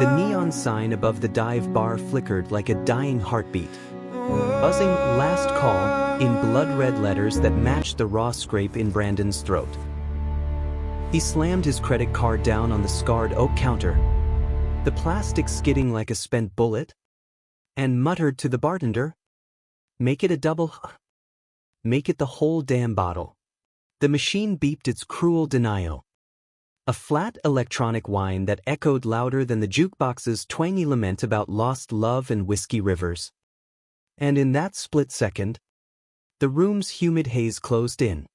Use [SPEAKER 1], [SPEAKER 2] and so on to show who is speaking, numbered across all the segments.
[SPEAKER 1] The neon sign above the dive bar flickered like a dying heartbeat. Buzzing "last call" in blood-red letters that matched the raw scrape in Brandon's throat. He slammed his credit card down on the scarred oak counter, the plastic skidding like a spent bullet, and muttered to the bartender, "Make it a double. Make it the whole damn bottle." The machine beeped its cruel denial. A flat electronic whine that echoed louder than the jukebox's twangy lament about lost love and whiskey rivers. And in that split second, the room's humid haze closed in,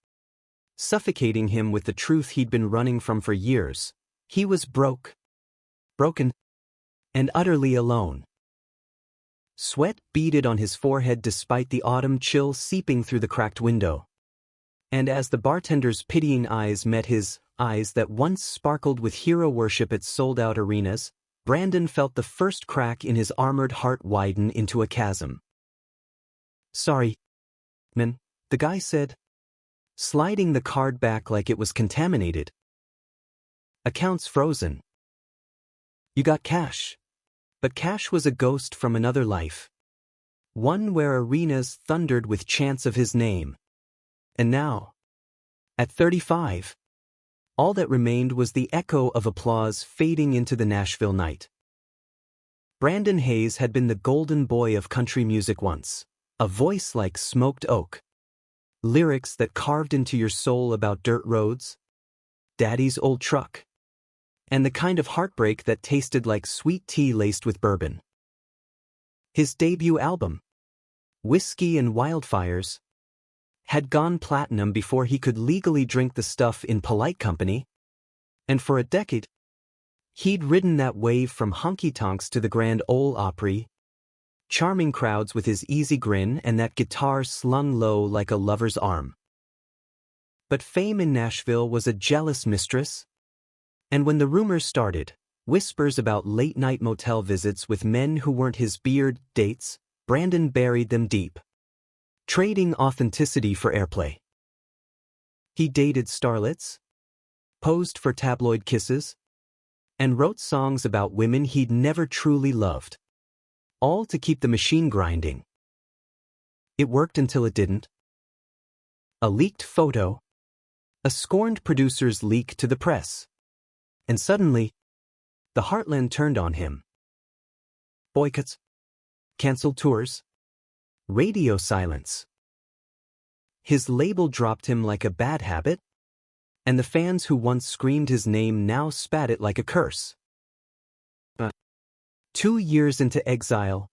[SPEAKER 1] suffocating him with the truth he'd been running from for years. He was broken, and utterly alone. Sweat beaded on his forehead despite the autumn chill seeping through the cracked window. And as the bartender's pitying eyes met his eyes that once sparkled with hero worship at sold-out arenas, Brandon felt the first crack in his armored heart widen into a chasm. "Sorry, man," the guy said, sliding the card back like it was contaminated. "Account's frozen." "You got cash." But cash was a ghost from another life. One where arenas thundered with chants of his name. And now, at 35, all that remained was the echo of applause fading into the Nashville night. Brandon Hayes had been the golden boy of country music once, a voice like smoked oak, lyrics that carved into your soul about dirt roads, daddy's old truck, and the kind of heartbreak that tasted like sweet tea laced with bourbon. His debut album, Whiskey and Wildfires, had gone platinum before he could legally drink the stuff in polite company, and for a decade, he'd ridden that wave from honky-tonks to the Grand Ole Opry, charming crowds with his easy grin and that guitar slung low like a lover's arm. But fame in Nashville was a jealous mistress, and when the rumors started, whispers about late-night motel visits with men who weren't his beard dates, Brandon buried them deep, trading authenticity for airplay. He dated starlets, posed for tabloid kisses, and wrote songs about women he'd never truly loved, all to keep the machine grinding. It worked until it didn't. A leaked photo, a scorned producer's leak to the press, and suddenly, the heartland turned on him. Boycotts, canceled tours, radio silence. His label dropped him like a bad habit, and the fans who once screamed his name now spat it like a curse. 2 years into exile,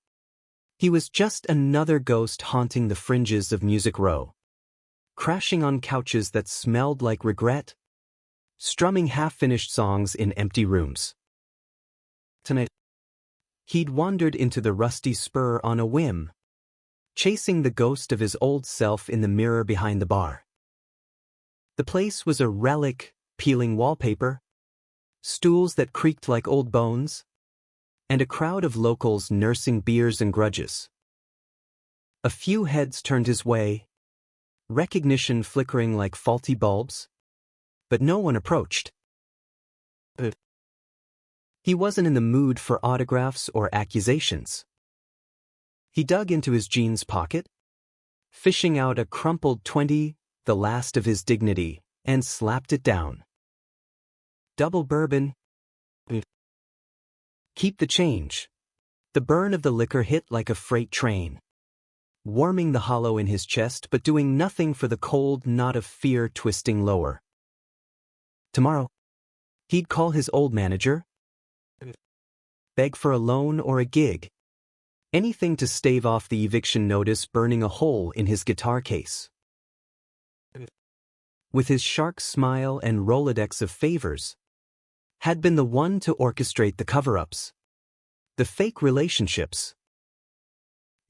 [SPEAKER 1] he was just another ghost haunting the fringes of Music Row, crashing on couches that smelled like regret, strumming half-finished songs in empty rooms. Tonight, he'd wandered into the rusty spur on a whim, chasing the ghost of his old self in the mirror behind the bar. The place was a relic, peeling wallpaper, stools that creaked like old bones, and a crowd of locals nursing beers and grudges. A few heads turned his way, recognition flickering like faulty bulbs, but no one approached. He wasn't in the mood for autographs or accusations. He dug into his jeans pocket, fishing out a crumpled 20, the last of his dignity, and slapped it down. Double bourbon. Keep the change. The burn of the liquor hit like a freight train, warming the hollow in his chest but doing nothing for the cold knot of fear twisting lower. Tomorrow, he'd call his old manager, beg for a loan or a gig, anything to stave off the eviction notice burning a hole in his guitar case. With his shark smile and Rolodex of favors, had been the one to orchestrate the cover-ups, the fake relationships.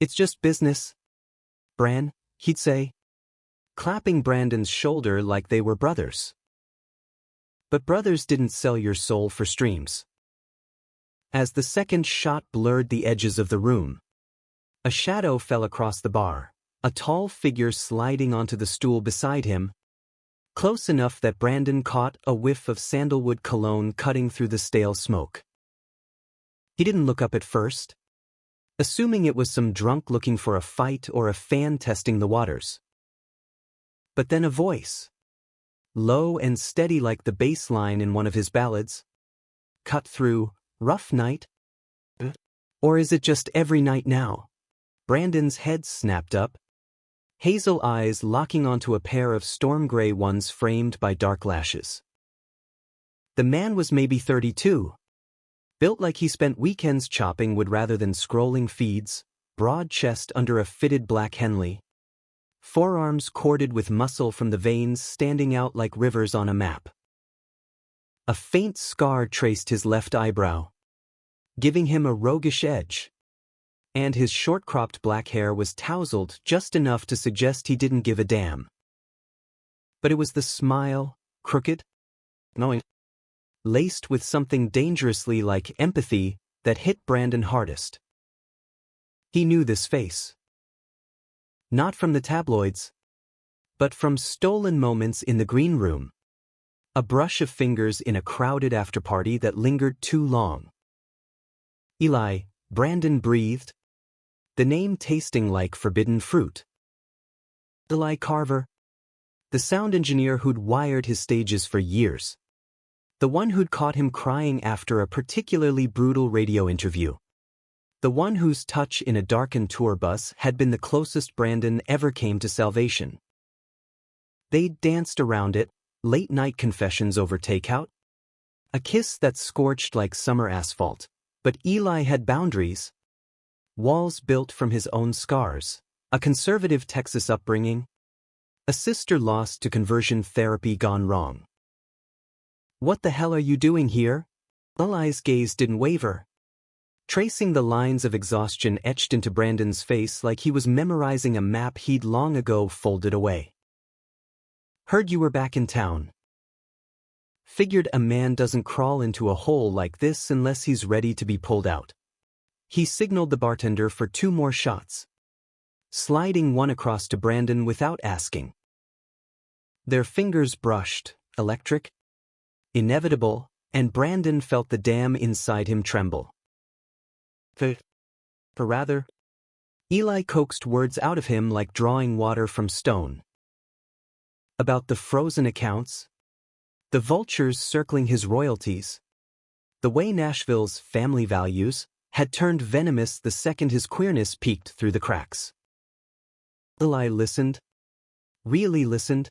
[SPEAKER 1] "It's just business, Bran," he'd say, clapping Brandon's shoulder like they were brothers. But brothers didn't sell your soul for streams. As the second shot blurred the edges of the room, a shadow fell across the bar, a tall figure sliding onto the stool beside him, close enough that Brandon caught a whiff of sandalwood cologne cutting through the stale smoke. He didn't look up at first, assuming it was some drunk looking for a fight or a fan testing the waters. But then a voice, low and steady like the bass line in one of his ballads, cut through. "Rough night? Or is it just every night now?" Brandon's head snapped up, hazel eyes locking onto a pair of storm gray ones framed by dark lashes. The man was maybe 32, built like he spent weekends chopping wood rather than scrolling feeds, broad chest under a fitted black Henley, forearms corded with muscle from the veins standing out like rivers on a map. A faint scar traced his left eyebrow, giving him a roguish edge, and his short-cropped black hair was tousled just enough to suggest he didn't give a damn. But it was the smile, crooked, knowing, laced with something dangerously like empathy, that hit Brandon hardest. He knew this face. Not from the tabloids, but from stolen moments in the green room. A brush of fingers in a crowded afterparty that lingered too long. Eli, Brandon breathed, the name tasting like forbidden fruit. Eli Carver, the sound engineer who'd wired his stages for years. The one who'd caught him crying after a particularly brutal radio interview. The one whose touch in a darkened tour bus had been the closest Brandon ever came to salvation. They'd danced around it, late-night confessions over takeout. A kiss that scorched like summer asphalt. But Eli had boundaries. Walls built from his own scars. A conservative Texas upbringing. A sister lost to conversion therapy gone wrong. "What the hell are you doing here?" Eli's gaze didn't waver, tracing the lines of exhaustion etched into Brandon's face like he was memorizing a map he'd long ago folded away. "Heard you were back in town. Figured a man doesn't crawl into a hole like this unless he's ready to be pulled out." He signaled the bartender for 2 more shots, sliding one across to Brandon without asking. Their fingers brushed, electric, inevitable, and Brandon felt the dam inside him tremble. For rather, Eli coaxed words out of him like drawing water from stone. About the frozen accounts, the vultures circling his royalties, the way Nashville's family values had turned venomous the second his queerness peeked through the cracks. Eli listened, really listened,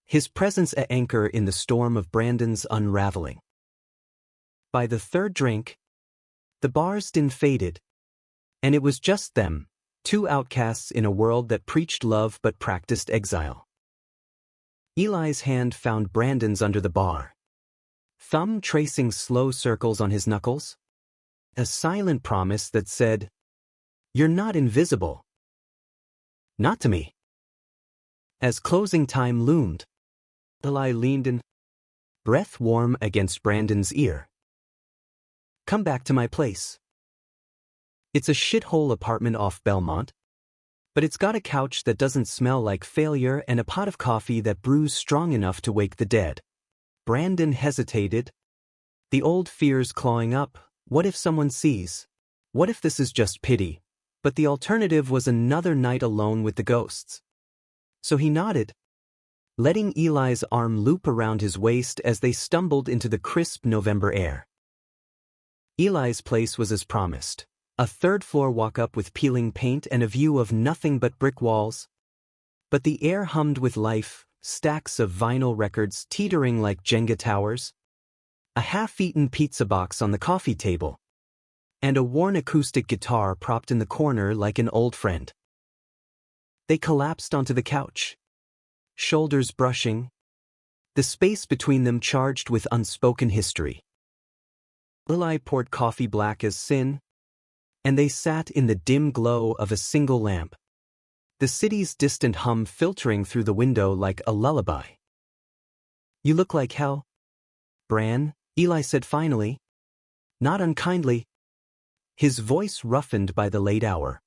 [SPEAKER 1] his presence an anchor in the storm of Brandon's unraveling. By the 3rd drink, the bar's din faded, and it was just them, 2 outcasts in a world that preached love but practiced exile. Eli's hand found Brandon's under the bar, thumb tracing slow circles on his knuckles. A silent promise that said, "You're not invisible. Not to me." As closing time loomed, Eli leaned in, breath warm against Brandon's ear. "Come back to my place. It's a shithole apartment off Belmont, but it's got a couch that doesn't smell like failure and a pot of coffee that brews strong enough to wake the dead." Brandon hesitated, the old fears clawing up. What if someone sees? What if this is just pity? But the alternative was another night alone with the ghosts. So he nodded, letting Eli's arm loop around his waist as they stumbled into the crisp November air. Eli's place was as promised. A 3rd-floor walk-up with peeling paint and a view of nothing but brick walls. But the air hummed with life, stacks of vinyl records teetering like Jenga towers, a half-eaten pizza box on the coffee table, and a worn acoustic guitar propped in the corner like an old friend. They collapsed onto the couch, shoulders brushing, the space between them charged with unspoken history. Eli poured coffee black as sin, and they sat in the dim glow of a single lamp, the city's distant hum filtering through the window like a lullaby. "You look like hell, Bran," Eli said finally, not unkindly, his voice roughened by the late hour.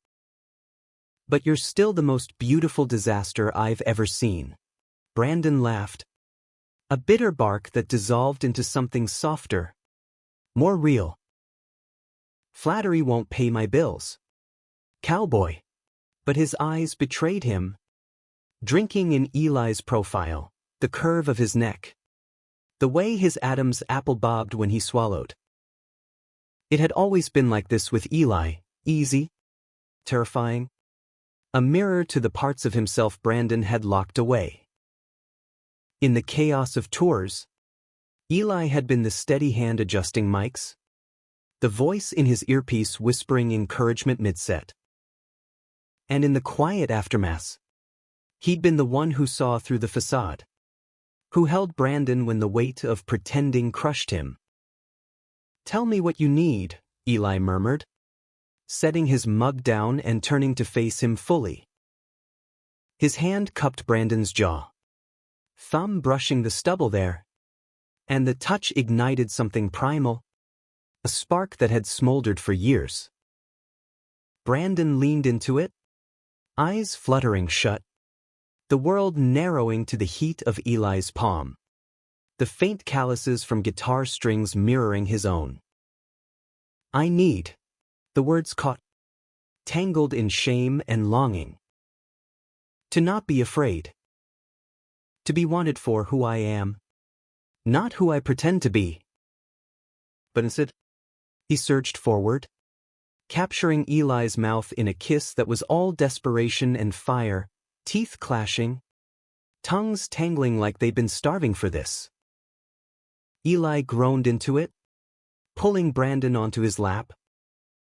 [SPEAKER 1] "But you're still the most beautiful disaster I've ever seen." Brandon laughed, a bitter bark that dissolved into something softer, more real. Flattery won't pay my bills. Cowboy. But his eyes betrayed him. Drinking in Eli's profile, the curve of his neck. The way his Adam's apple bobbed when he swallowed. It had always been like this with Eli, easy, terrifying. A mirror to the parts of himself Brandon had locked away. In the chaos of tours, Eli had been the steady hand adjusting mics, the voice in his earpiece whispering encouragement mid-set. And in the quiet aftermath, he'd been the one who saw through the facade, who held Brandon when the weight of pretending crushed him. "Tell me what you need," Eli murmured, setting his mug down and turning to face him fully. His hand cupped Brandon's jaw, thumb brushing the stubble there, and the touch ignited something primal, a spark that had smoldered for years. Brandon leaned into it, eyes fluttering shut, the world narrowing to the heat of Eli's palm, the faint calluses from guitar strings mirroring his own. "I need," the words caught, tangled in shame and longing. "To not be afraid. To be wanted for who I am. Not who I pretend to be." But instead, he surged forward, capturing Eli's mouth in a kiss that was all desperation and fire, teeth clashing, tongues tangling like they'd been starving for this. Eli groaned into it, pulling Brandon onto his lap,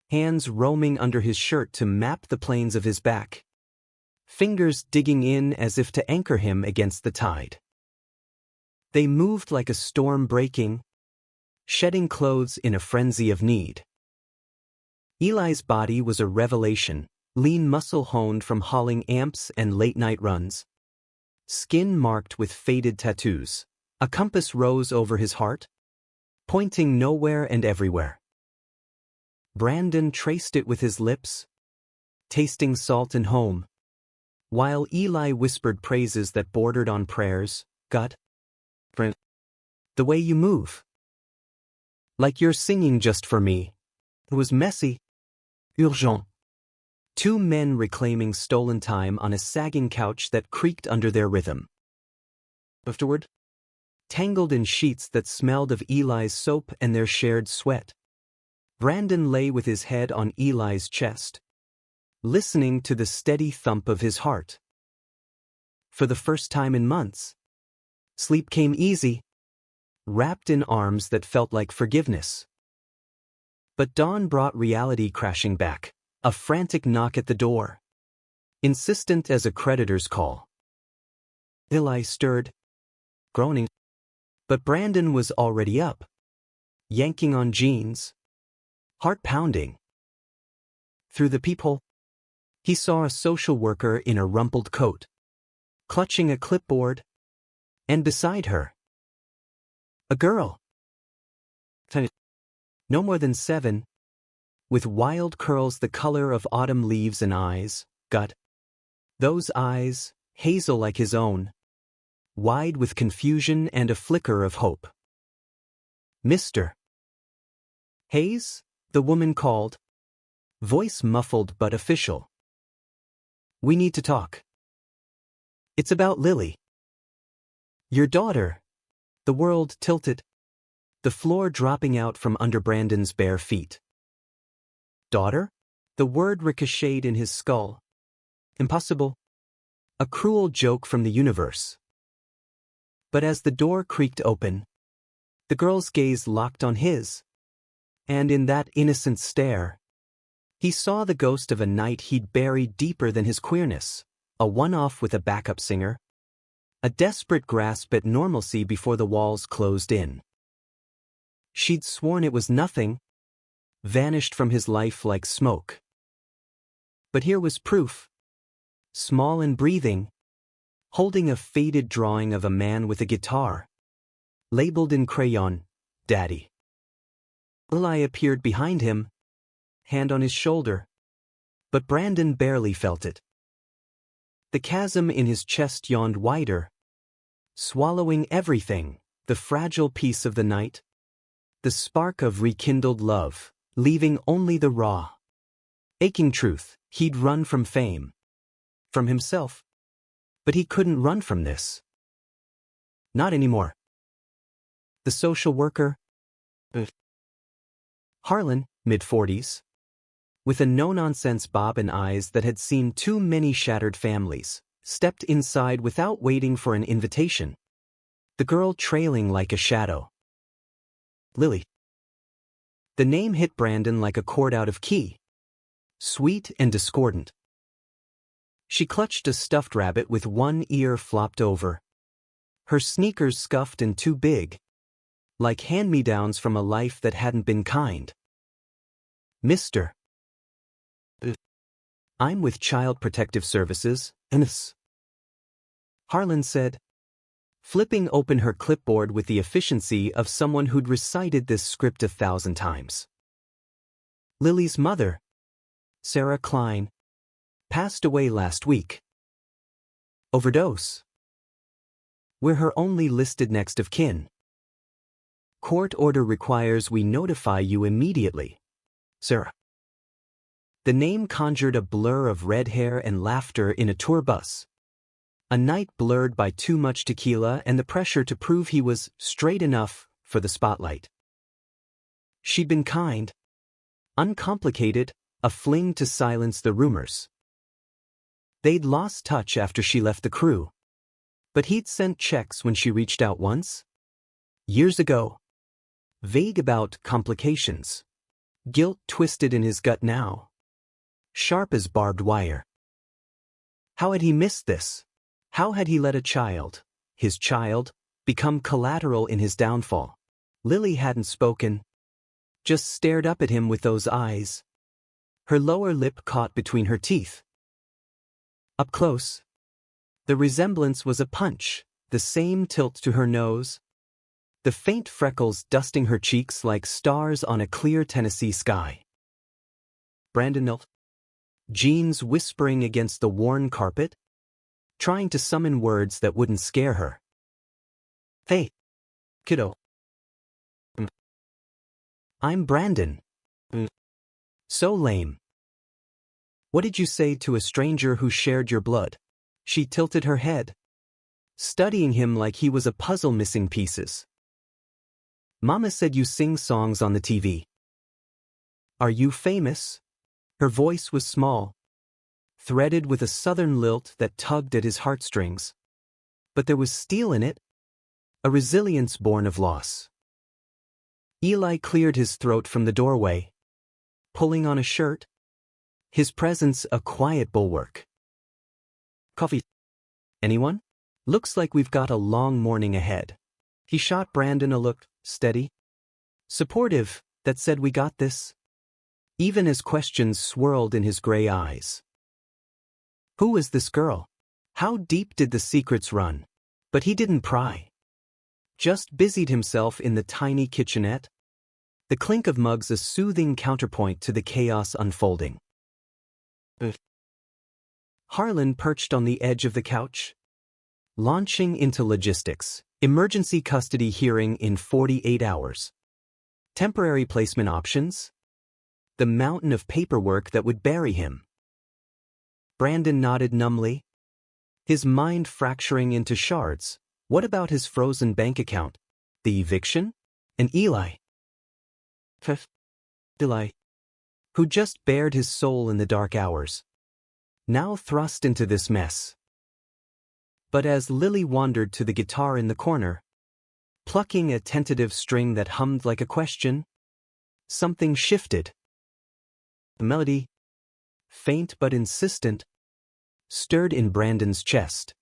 [SPEAKER 1] hands roaming under his shirt to map the planes of his back, fingers digging in as if to anchor him against the tide. They moved like a storm breaking, shedding clothes in a frenzy of need. Eli's body was a revelation, lean muscle honed from hauling amps and late-night runs. Skin marked with faded tattoos, a compass rose over his heart, pointing nowhere and everywhere. Brandon traced it with his lips, tasting salt and home, while Eli whispered praises that bordered on prayers. "God, friend, the way you move. Like you're singing just for me." It was messy, urgent. Two men reclaiming stolen time on a sagging couch that creaked under their rhythm. Afterward, tangled in sheets that smelled of Eli's soap and their shared sweat, Brandon lay with his head on Eli's chest, listening to the steady thump of his heart. For the first time in months, sleep came easy, wrapped in arms that felt like forgiveness. But dawn brought reality crashing back, a frantic knock at the door, insistent as a creditor's call. Eli stirred, groaning, but Brandon was already up, yanking on jeans, heart pounding. Through the peephole, he saw a social worker in a rumpled coat, clutching a clipboard, and beside her, a girl, no more than 7, with wild curls the color of autumn leaves and eyes, those eyes, hazel like his own, wide with confusion and a flicker of hope. "Mr. Hayes?" the woman called, voice muffled but official. "We need to talk. It's about Lily. Your daughter." The world tilted, the floor dropping out from under Brandon's bare feet. "Daughter?" The word ricocheted in his skull. Impossible. A cruel joke from the universe. But as the door creaked open, the girl's gaze locked on his, and in that innocent stare, he saw the ghost of a night he'd buried deeper than his queerness, a one-off with a backup singer, a desperate grasp at normalcy before the walls closed in. She'd sworn it was nothing, vanished from his life like smoke. But here was proof, small and breathing, holding a faded drawing of a man with a guitar, labeled in crayon, "Daddy." Eli appeared behind him, hand on his shoulder, but Brandon barely felt it. The chasm in his chest yawned wider, swallowing everything, the fragile peace of the night, the spark of rekindled love, leaving only the raw, aching truth. He'd run from fame, from himself, but he couldn't run from this. Not anymore. The social worker, Harlan, mid-40s, with a no-nonsense bob and eyes that had seen too many shattered families, stepped inside without waiting for an invitation. The girl trailing like a shadow. Lily. The name hit Brandon like a chord out of key. Sweet and discordant. She clutched a stuffed rabbit with one ear flopped over. Her sneakers scuffed and too big, like hand-me-downs from a life that hadn't been kind. Mr. I'm with Child Protective Services, NS. Harlan said, flipping open her clipboard with the efficiency of someone who'd recited this script 1,000 times. Lily's mother, Sarah Klein, passed away last week. Overdose. We're her only listed next of kin. Court order requires we notify you immediately, Sarah. The name conjured a blur of red hair and laughter in a tour bus. A night blurred by too much tequila and the pressure to prove he was straight enough for the spotlight. She'd been kind, uncomplicated, a fling to silence the rumors. They'd lost touch after she left the crew, but he'd sent checks when she reached out once. Years ago. Vague about complications. Guilt twisted in his gut now. Sharp as barbed wire. How had he missed this? How had he let a child, his child, become collateral in his downfall? Lily hadn't spoken, just stared up at him with those eyes. Her lower lip caught between her teeth. Up close, the resemblance was a punch, the same tilt to her nose, the faint freckles dusting her cheeks like stars on a clear Tennessee sky. Brandon knelt, jeans whispering against the worn carpet, trying to summon words that wouldn't scare her. Hey, kiddo. I'm Brandon. So lame. What did you say to a stranger who shared your blood? She tilted her head, studying him like he was a puzzle missing pieces. Mama said you sing songs on the TV. Are you famous? Her voice was small, threaded with a southern lilt that tugged at his heartstrings. But there was steel in it, a resilience born of loss. Eli cleared his throat from the doorway, pulling on a shirt, his presence a quiet bulwark. Coffee? Anyone? Looks like we've got a long morning ahead. He shot Brandon a look, steady, supportive, that said we got this, even as questions swirled in his gray eyes. Who was this girl? How deep did the secrets run? But he didn't pry. Just busied himself in the tiny kitchenette, the clink of mugs a soothing counterpoint to the chaos unfolding. Harlan perched on the edge of the couch, launching into logistics. Emergency custody hearing in 48 hours. Temporary placement options. The mountain of paperwork that would bury him. Brandon nodded numbly, his mind fracturing into shards. What about his frozen bank account? The eviction? And Eli? Eli, who just bared his soul in the dark hours, now thrust into this mess. But as Lily wandered to the guitar in the corner, plucking a tentative string that hummed like a question, something shifted. The melody, faint but insistent, stirred in Brandon's chest.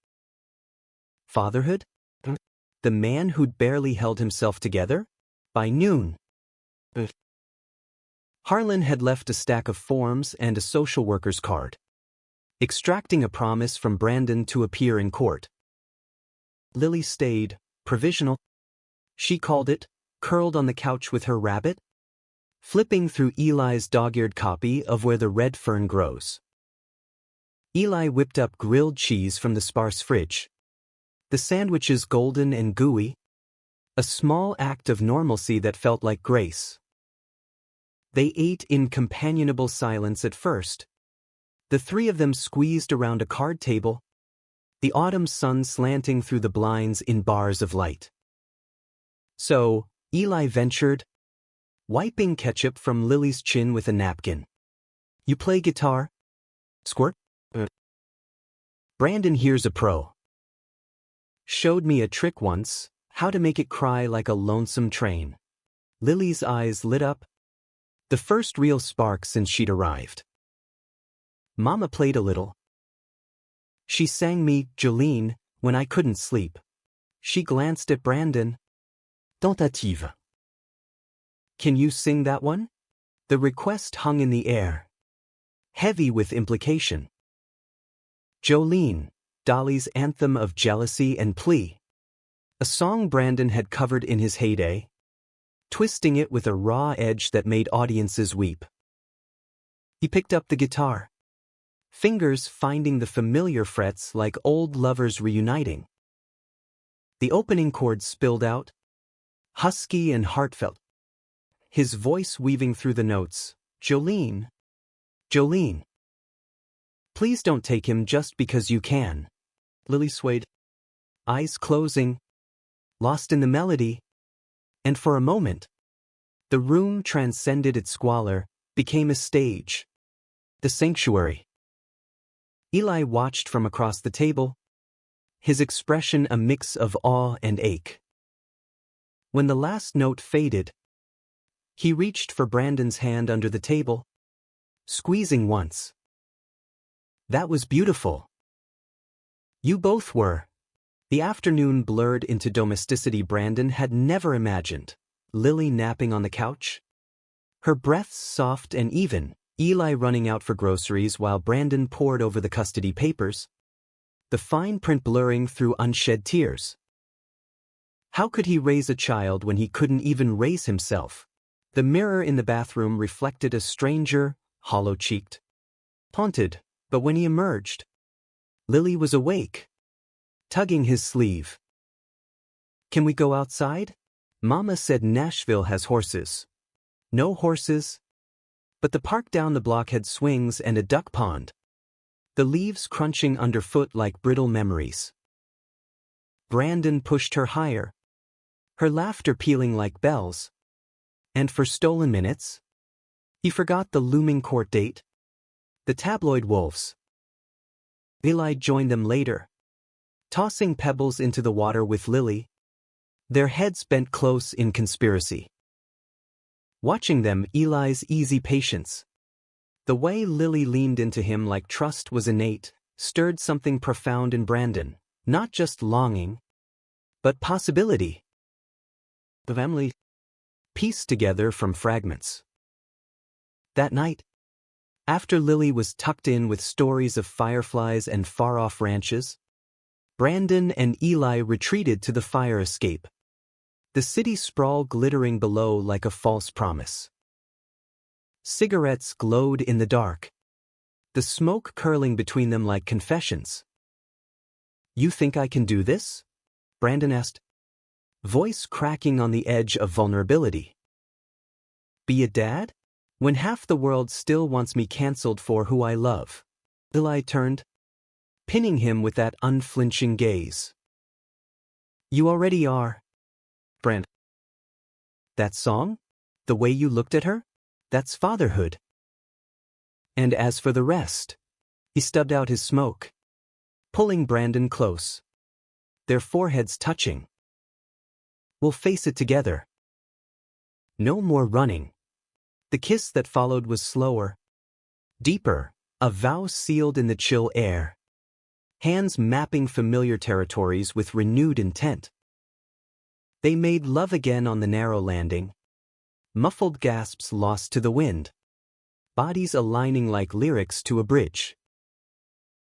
[SPEAKER 1] Fatherhood? The man who'd barely held himself together? By noon. Harlan had left a stack of forms and a social worker's card, extracting a promise from Brandon to appear in court. Lily stayed, provisional. She called it, curled on the couch with her rabbit, flipping through Eli's dog-eared copy of Where the Red Fern Grows. Eli whipped up grilled cheese from the sparse fridge, the sandwiches golden and gooey, a small act of normalcy that felt like grace. They ate in companionable silence at first. The three of them squeezed around a card table, the autumn sun slanting through the blinds in bars of light. "So," Eli ventured, wiping ketchup from Lily's chin with a napkin. "You play guitar?" Squirt. "Brandon here's a pro. Showed me a trick once, how to make it cry like a lonesome train." Lily's eyes lit up, the first real spark since she'd arrived. "Mama played a little. She sang me Jolene when I couldn't sleep." She glanced at Brandon. "Tentative. Can you sing that one?" The request hung in the air, heavy with implication. Jolene, Dolly's anthem of jealousy and plea. A song Brandon had covered in his heyday, twisting it with a raw edge that made audiences weep. He picked up the guitar, fingers finding the familiar frets like old lovers reuniting. The opening chord spilled out, husky and heartfelt, his voice weaving through the notes. "Jolene, Jolene. Please don't take him just because you can." Lily swayed, eyes closing, lost in the melody, and for a moment, the room transcended its squalor, became a stage, the sanctuary. Eli watched from across the table, his expression a mix of awe and ache. When the last note faded, he reached for Brandon's hand under the table, squeezing once. "That was beautiful. You both were." The afternoon blurred into domesticity Brandon had never imagined. Lily napping on the couch, her breaths soft and even, Eli running out for groceries while Brandon pored over the custody papers, the fine print blurring through unshed tears. How could he raise a child when he couldn't even raise himself? The mirror in the bathroom reflected a stranger, hollow-cheeked, haunted, but when he emerged, Lily was awake, tugging his sleeve. "Can we go outside?" Mama said Nashville has horses. No horses, but the park down the block had swings and a duck pond, the leaves crunching underfoot like brittle memories. Brandon pushed her higher, her laughter pealing like bells. And for stolen minutes, he forgot the looming court date, the tabloid wolves. Eli joined them later, tossing pebbles into the water with Lily, their heads bent close in conspiracy. Watching them, Eli's easy patience, the way Lily leaned into him like trust was innate, stirred something profound in Brandon, not just longing, but possibility. The family pieced together from fragments. That night, after Lily was tucked in with stories of fireflies and far-off ranches, Brandon and Eli retreated to the fire escape, the city sprawl glittering below like a false promise. Cigarettes glowed in the dark, the smoke curling between them like confessions. "You think I can do this?" Brandon asked, voice cracking on the edge of vulnerability. "Be a dad? When half the world still wants me canceled for who I love." Eli turned, pinning him with that unflinching gaze. "You already are." Brand. "That song? The way you looked at her? That's fatherhood." And as for the rest, he stubbed out his smoke, pulling Brandon close, their foreheads touching. "We'll face it together. No more running." The kiss that followed was slower, deeper, a vow sealed in the chill air, hands mapping familiar territories with renewed intent. They made love again on the narrow landing, muffled gasps lost to the wind, bodies aligning like lyrics to a bridge.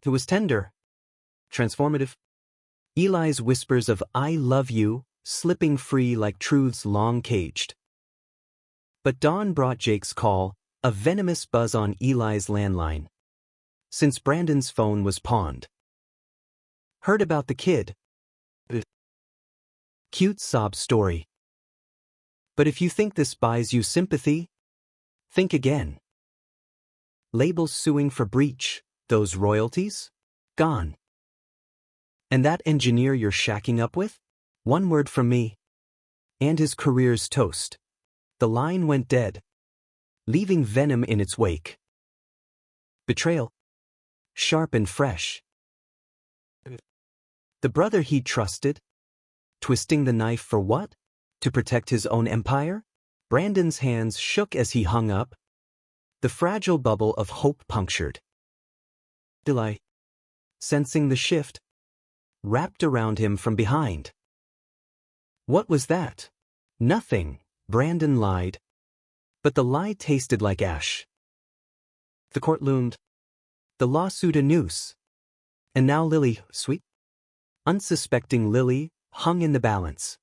[SPEAKER 1] It was tender, transformative. Eli's whispers of "I love you" slipping free like truths long caged. But dawn brought Jake's call, a venomous buzz on Eli's landline, since Brandon's phone was pawned. "Heard about the kid." Cute sob story. "But if you think this buys you sympathy," Think again. Labels suing for breach, those royalties? Gone. And that engineer you're shacking up with? One word from me. And his career's toast. The line went dead, leaving venom in its wake. Betrayal. Sharp and fresh. The brother he trusted? Twisting the knife for what? To protect his own empire? Brandon's hands shook as he hung up. The fragile bubble of hope punctured. Eli, sensing the shift, wrapped around him from behind. What was that? Nothing, Brandon lied. But the lie tasted like ash. The court loomed. The lawsuit a noose. And now Lily, sweet, unsuspecting Lily, hung in the balance.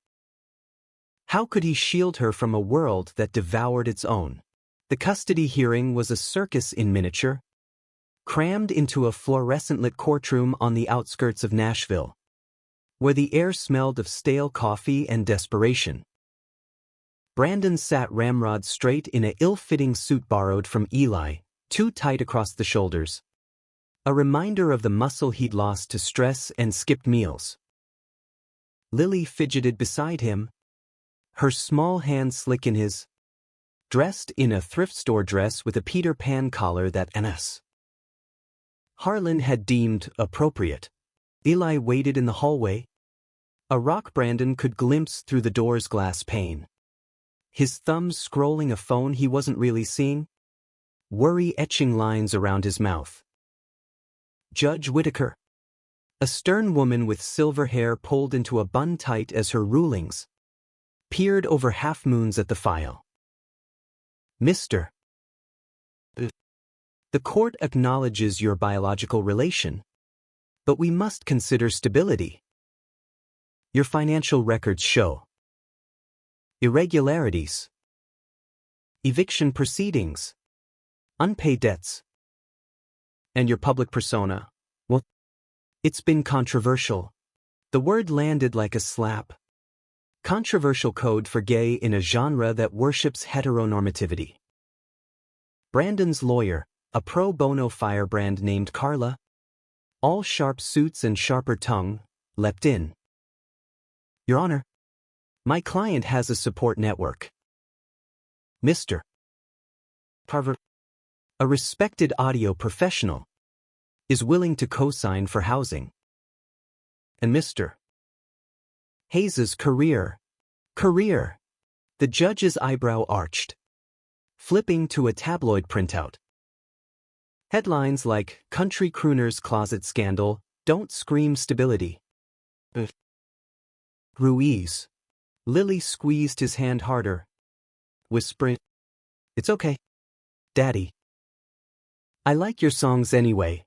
[SPEAKER 1] How could he shield her from a world that devoured its own? The custody hearing was a circus in miniature, crammed into a fluorescent-lit courtroom on the outskirts of Nashville, where the air smelled of stale coffee and desperation. Brandon sat ramrod straight in a ill-fitting suit borrowed from Eli, too tight across the shoulders, a reminder of the muscle he'd lost to stress and skipped meals. Lily fidgeted beside him, her small hand slick in his, dressed in a thrift store dress with a Peter Pan collar that N.S. Harlan had deemed appropriate. Eli waited in the hallway, a rock Brandon could glimpse through the door's glass pane. His thumbs scrolling a phone he wasn't really seeing, worry etching lines around his mouth. Judge Whitaker, a stern woman with silver hair pulled into a bun tight as her rulings, peered over half-moons at the file. Mr. The court acknowledges your biological relation, but we must consider stability. Your financial records show irregularities, eviction proceedings, unpaid debts, and your public persona. Well, it's been controversial. The word landed like a slap. Controversial code for gay in a genre that worships heteronormativity. Brandon's lawyer, a pro bono firebrand named Carla, all sharp suits and sharper tongue, leapt in. Your Honor, my client has a support network. Mr. Carver, a respected audio professional, is willing to co-sign for housing. And Mr. Hayes's career. The judge's eyebrow arched, flipping to a tabloid printout. Headlines like, Country Crooner's Closet Scandal, Don't Scream Stability. Ruiz. Lily squeezed his hand harder, whispering, It's okay, Daddy. I like your songs anyway.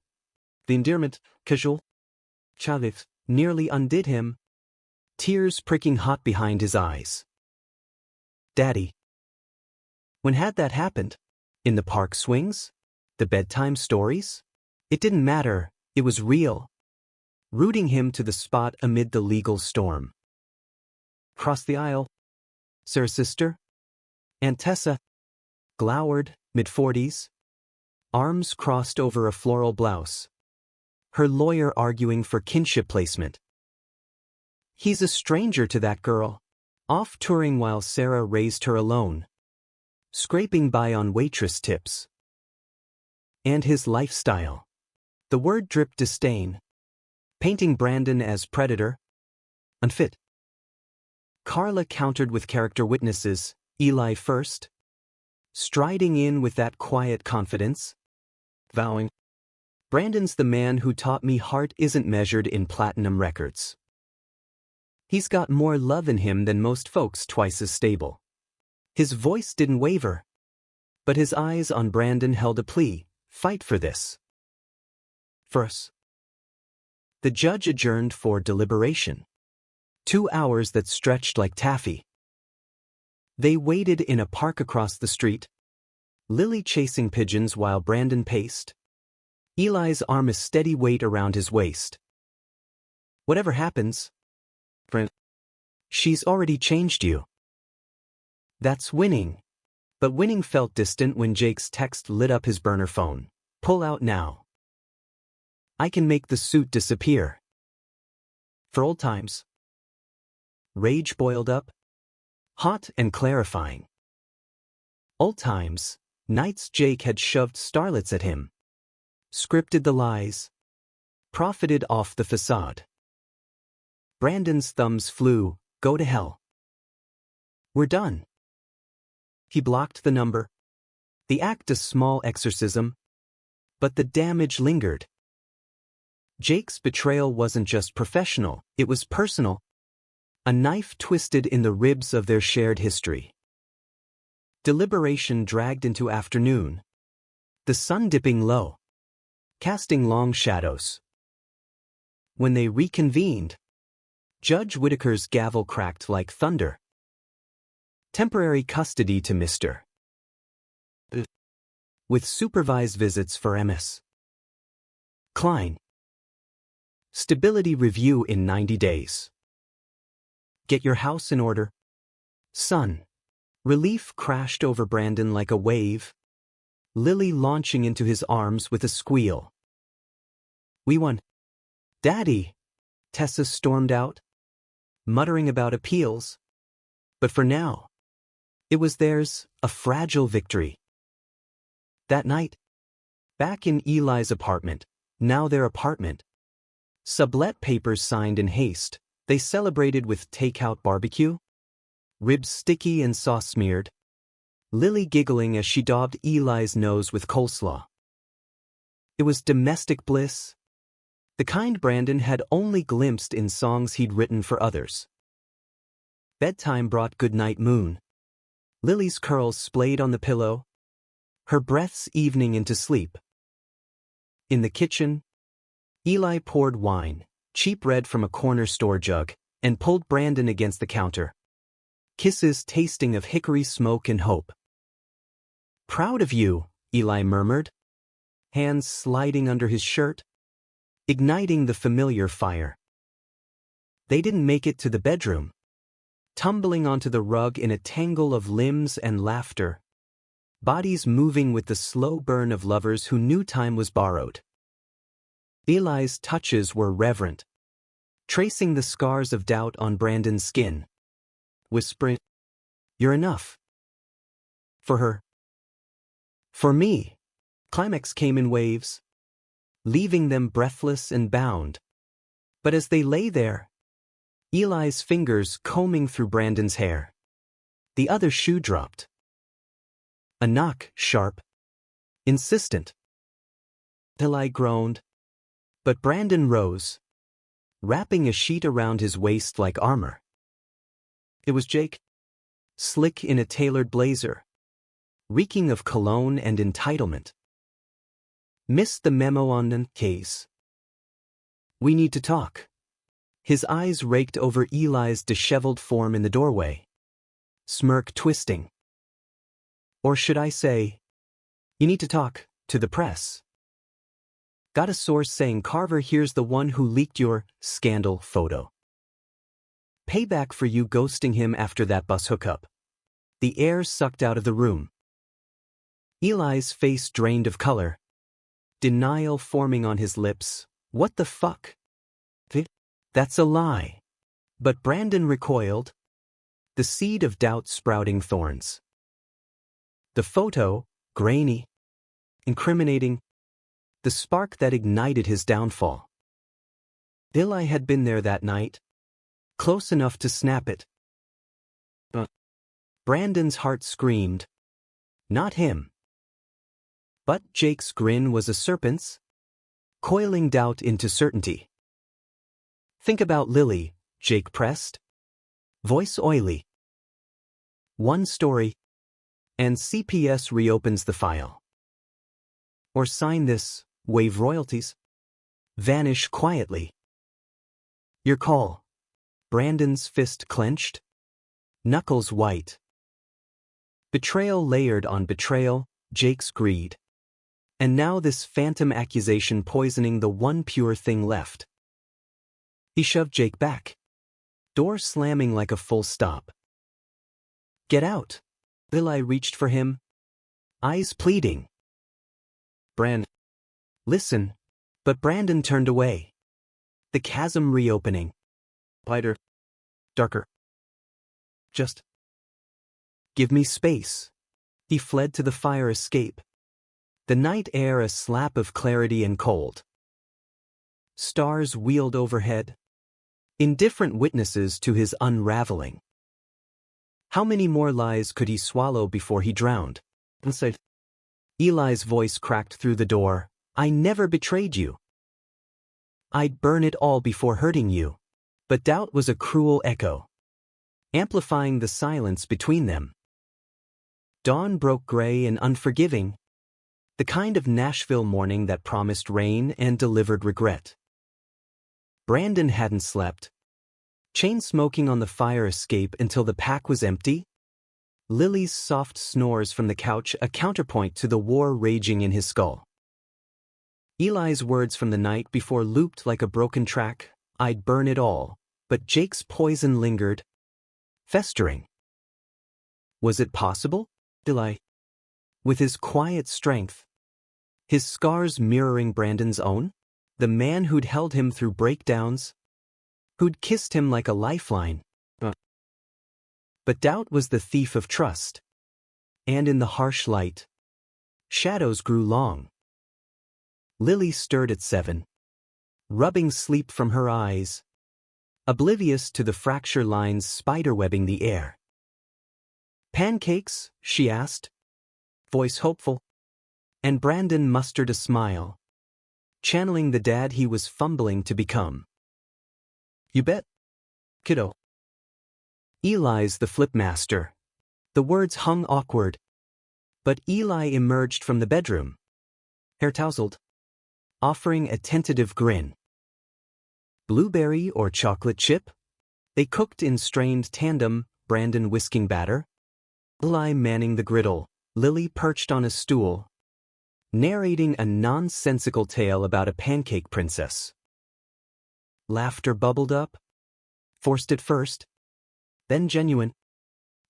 [SPEAKER 1] The endearment, casual, Chavez, nearly undid him, tears pricking hot behind his eyes. Daddy. When had that happened? In the park swings? The bedtime stories? It didn't matter, it was real. Rooting him to the spot amid the legal storm. Cross the aisle. Sarah's sister? Aunt Tessa? Glowered, mid-40s. Arms crossed over a floral blouse. Her lawyer arguing for kinship placement. He's a stranger to that girl, off touring while Sarah raised her alone, scraping by on waitress tips. And his lifestyle. The word dripped disdain, painting Brandon as predator, unfit. Carla countered with character witnesses, Eli first, striding in with that quiet confidence, vowing, Brandon's the man who taught me heart isn't measured in platinum records. He's got more love in him than most folks twice as stable. His voice didn't waver, but his eyes on Brandon held a plea, fight for this. First. The judge adjourned for deliberation. 2 hours that stretched like taffy. They waited in a park across the street, Lily chasing pigeons while Brandon paced, Eli's arm a steady weight around his waist. Whatever happens, friend, she's already changed you. That's winning. But winning felt distant when Jake's text lit up his burner phone. Pull out now. I can make the suit disappear. For old times. Rage boiled up. Hot and clarifying. Old times, nights Jake had shoved starlets at him. Scripted the lies. Profited off the facade. Brandon's thumbs flew. Go to hell. We're done. He blocked the number. The act a small exorcism. But the damage lingered. Jake's betrayal wasn't just professional, it was personal. A knife twisted in the ribs of their shared history. Deliberation dragged into afternoon. The sun dipping low. Casting long shadows. When they reconvened, Judge Whitaker's gavel cracked like thunder. Temporary custody to Mr. With supervised visits for Ms. Klein. Stability review in 90 days. Get your house in order. Son. Relief crashed over Brandon like a wave. Lily launching into his arms with a squeal. We won. Daddy. Tessa stormed out, muttering about appeals. But for now, it was theirs, a fragile victory. That night, back in Eli's apartment, now their apartment. Sublet papers signed in haste, they celebrated with takeout barbecue. Ribs sticky and sauce smeared. Lily giggling as she daubed Eli's nose with coleslaw. It was domestic bliss. The kind Brandon had only glimpsed in songs he'd written for others. Bedtime brought goodnight moon. Lily's curls splayed on the pillow. Her breaths evening into sleep. In the kitchen, Eli poured wine, cheap red from a corner store jug, and pulled Brandon against the counter. Kisses tasting of hickory smoke and hope. Proud of you, Eli murmured, hands sliding under his shirt, igniting the familiar fire. They didn't make it to the bedroom. Tumbling onto the rug in a tangle of limbs and laughter. Bodies moving with the slow burn of lovers who knew time was borrowed. Eli's touches were reverent, tracing the scars of doubt on Brandon's skin. Whispering, "You're enough." For her. For me. Climax came in waves, leaving them breathless and bound. But as they lay there, Eli's fingers combing through Brandon's hair, the other shoe dropped. A knock, sharp, insistent. Eli groaned, but Brandon rose, wrapping a sheet around his waist like armor. It was Jake, slick in a tailored blazer, reeking of cologne and entitlement. Missed the memo on the case. We need to talk. His eyes raked over Eli's disheveled form in the doorway. Smirk twisting. Or should I say, you need to talk to the press. Got a source saying Carver here's the one who leaked your scandal photo. Payback for you ghosting him after that bus hookup. The air sucked out of the room. Eli's face drained of color. Denial forming on his lips. What the fuck? That's a lie. But Brandon recoiled. The seed of doubt sprouting thorns. The photo, grainy, incriminating, the spark that ignited his downfall. Eli had been there that night, close enough to snap it. But Brandon's heart screamed, not him. But Jake's grin was a serpent's, coiling doubt into certainty. Think about Lily, Jake pressed. Voice oily. One story, and CPS reopens the file. Or sign this, waive royalties. Vanish quietly. Your call. Brandon's fist clenched. Knuckles white. Betrayal layered on betrayal, Jake's greed. And now this phantom accusation poisoning the one pure thing left. He shoved Jake back. Door slamming like a full stop. Get out. Eli reached for him, eyes pleading. Listen. But Brandon turned away. The chasm reopening. Wider. Darker. Just give me space. He fled to the fire escape. The night air a slap of clarity and cold. Stars wheeled overhead, indifferent witnesses to his unraveling. How many more lies could he swallow before he drowned? Eli's voice cracked through the door. I never betrayed you. I'd burn it all before hurting you. But doubt was a cruel echo, amplifying the silence between them. Dawn broke gray and unforgiving, the kind of Nashville morning that promised rain and delivered regret. Brandon hadn't slept, chain smoking on the fire escape until the pack was empty. Lily's soft snores from the couch a counterpoint to the war raging in his skull. Eli's words from the night before looped like a broken track. I'd burn it all, but Jake's poison lingered, festering. Was it possible? Eli, with his quiet strength, his scars mirroring Brandon's own, the man who'd held him through breakdowns, who'd kissed him like a lifeline. But doubt was the thief of trust. And in the harsh light, shadows grew long. Lily stirred at 7, rubbing sleep from her eyes, oblivious to the fracture lines spiderwebbing the air. Pancakes? She asked, voice hopeful. And Brandon mustered a smile, channeling the dad he was fumbling to become. You bet, kiddo. Eli's the flipmaster. The words hung awkward. But Eli emerged from the bedroom, hair tousled, offering a tentative grin. Blueberry or chocolate chip? They cooked in strained tandem, Brandon whisking batter, Eli manning the griddle, Lily perched on a stool, narrating a nonsensical tale about a pancake princess. Laughter bubbled up, forced at first, then genuine,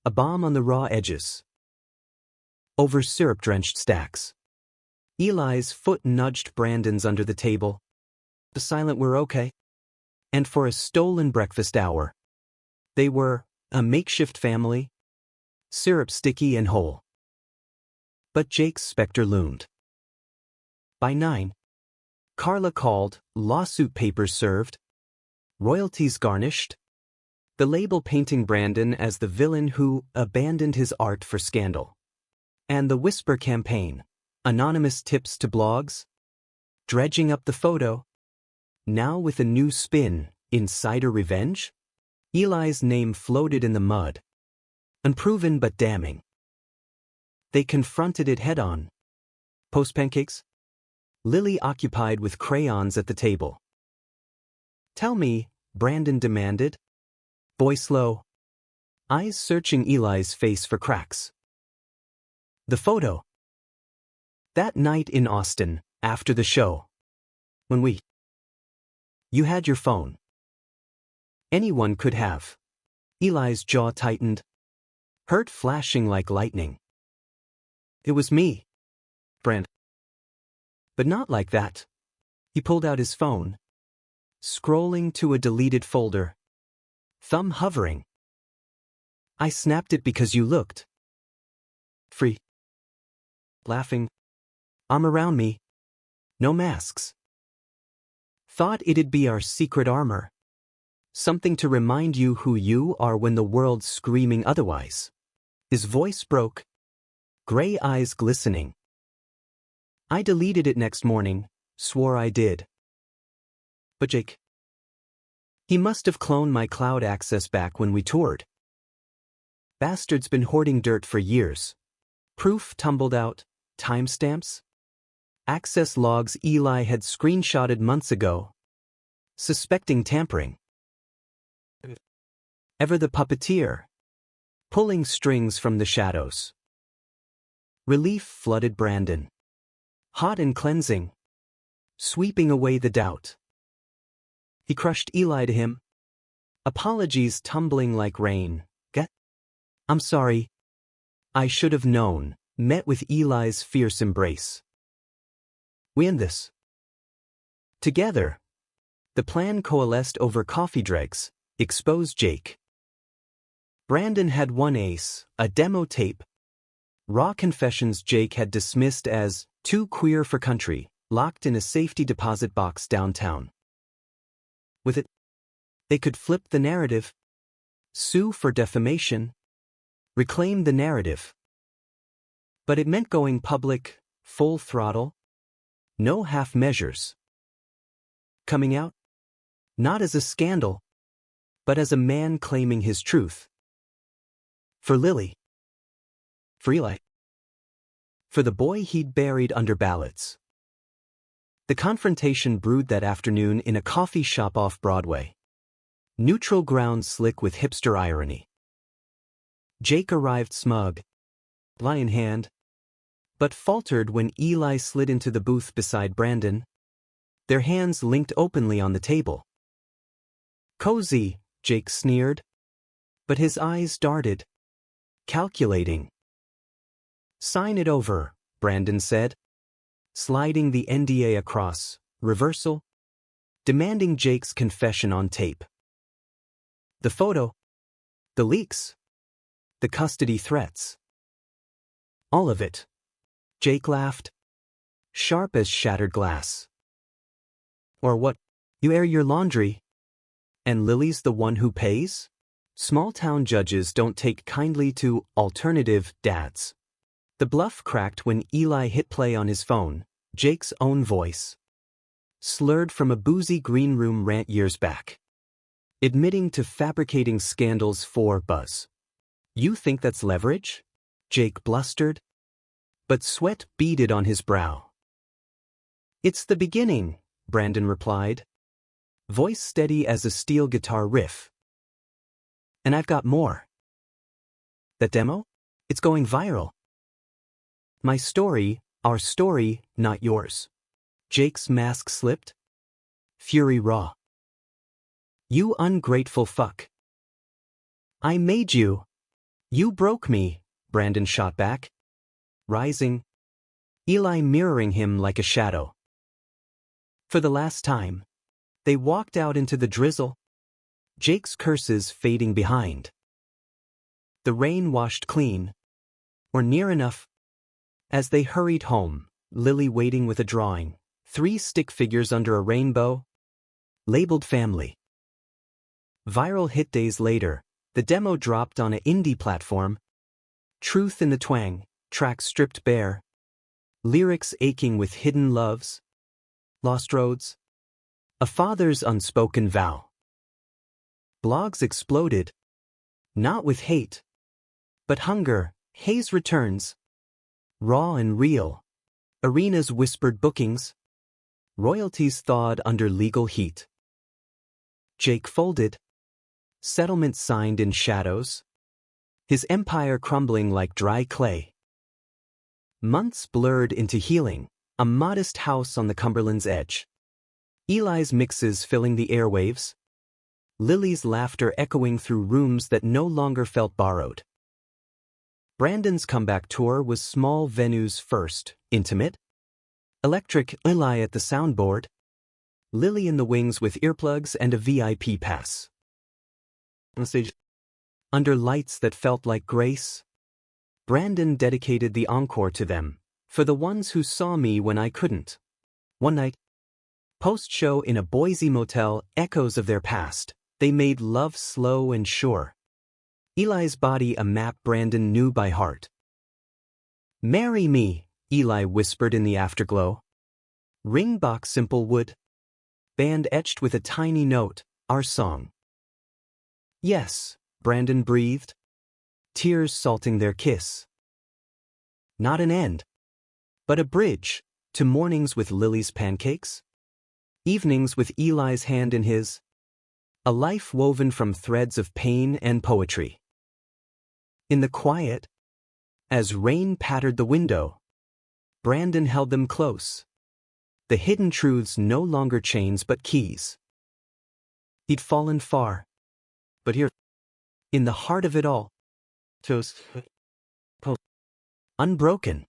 [SPEAKER 1] a bomb on the raw edges. Over syrup-drenched stacks. Eli's foot nudged Brandon's under the table. The silent were okay. And for a stolen breakfast hour. They were a makeshift family, syrup sticky and whole. But Jake's specter loomed. By 9, Carla called, lawsuit papers served, royalties garnished, the label painting Brandon as the villain who abandoned his art for scandal. And the Whisper campaign, anonymous tips to blogs, dredging up the photo, now with a new spin, insider revenge? Eli's name floated in the mud, unproven but damning. They confronted it head-on. Post-pancakes? Lily occupied with crayons at the table. Tell me, Brandon demanded, voice low, eyes searching Eli's face for cracks. The photo. That night in Austin, after the show. When you had your phone. Anyone could have. Eli's jaw tightened, hurt flashing like lightning. It was me, Brand. But not like that. He pulled out his phone, scrolling to a deleted folder, thumb hovering. I snapped it because you looked free. Laughing, arm around me, no masks. Thought it'd be our secret armor. Something to remind you who you are when the world's screaming otherwise. His voice broke, gray eyes glistening. I deleted it next morning, swore I did. But Jake, he must have cloned my cloud access back when we toured. Bastard's been hoarding dirt for years. Proof tumbled out, timestamps, access logs Eli had screenshotted months ago, suspecting tampering. Ever the puppeteer, pulling strings from the shadows. Relief flooded Brandon, hot and cleansing, sweeping away the doubt. He crushed Eli to him, apologies tumbling like rain. I'm sorry. I should have known, met with Eli's fierce embrace. We end this. Together. The plan coalesced over coffee dregs, exposed Jake. Brandon had one ace, a demo tape. Raw confessions Jake had dismissed as too queer for country, locked in a safety deposit box downtown. With it, they could flip the narrative, sue for defamation, reclaim the narrative. But it meant going public, full throttle, no half measures. Coming out, not as a scandal, but as a man claiming his truth. For Lily. For Eli. For the boy he'd buried under ballots. The confrontation brewed that afternoon in a coffee shop off Broadway. Neutral ground slick with hipster irony. Jake arrived smug, lie in hand, but faltered when Eli slid into the booth beside Brandon, their hands linked openly on the table. Cozy, Jake sneered, but his eyes darted, calculating. Sign it over, Brandon said, sliding the NDA across, reversal, demanding Jake's confession on tape. The photo, the leaks, the custody threats. All of it. Jake laughed, sharp as shattered glass. Or what? You air your laundry, and Lily's the one who pays? Small-town judges don't take kindly to alternative dads. The bluff cracked when Eli hit play on his phone, Jake's own voice, slurred from a boozy green room rant years back, admitting to fabricating scandals for buzz. You think that's leverage? Jake blustered, but sweat beaded on his brow. It's the beginning, Brandon replied, voice steady as a steel guitar riff. And I've got more. That demo? It's going viral. My story, our story, not yours. Jake's mask slipped. Fury raw. You ungrateful fuck. I made you. You broke me, Brandon shot back, rising, Eli mirroring him like a shadow. For the last time, they walked out into the drizzle, Jake's curses fading behind. The rain washed clean, or near enough. As they hurried home, Lily waiting with a drawing, 3 stick figures under a rainbow, labeled family. Viral hit days later, the demo dropped on an indie platform. Truth in the twang, tracks stripped bare, lyrics aching with hidden loves, lost roads, a father's unspoken vow. Blogs exploded, not with hate, but hunger. Hayes returns, raw and real, arenas whispered bookings, royalties thawed under legal heat. Jake folded, settlement signed in shadows, his empire crumbling like dry clay. Months blurred into healing, a modest house on the Cumberland's edge. Eli's mixes filling the airwaves, Lily's laughter echoing through rooms that no longer felt borrowed. Brandon's comeback tour was small venues first, intimate. Electric, Eli at the soundboard, Lily in the wings with earplugs and a VIP pass. On stage, under lights that felt like grace, Brandon dedicated the encore to them, for the ones who saw me when I couldn't. One night, post-show in a Boise motel, echoes of their past, they made love slow and sure. Eli's body a map Brandon knew by heart. Marry me, Eli whispered in the afterglow. Ring box simple wood. Band etched with a tiny note, our song. Yes, Brandon breathed, tears salting their kiss. Not an end, but a bridge to mornings with Lily's pancakes, evenings with Eli's hand in his, a life woven from threads of pain and poetry. In the quiet, as rain pattered the window, Brandon held them close, the hidden truths no longer chains but keys. He'd fallen far, but here, in the heart of it all, toast. unbroken.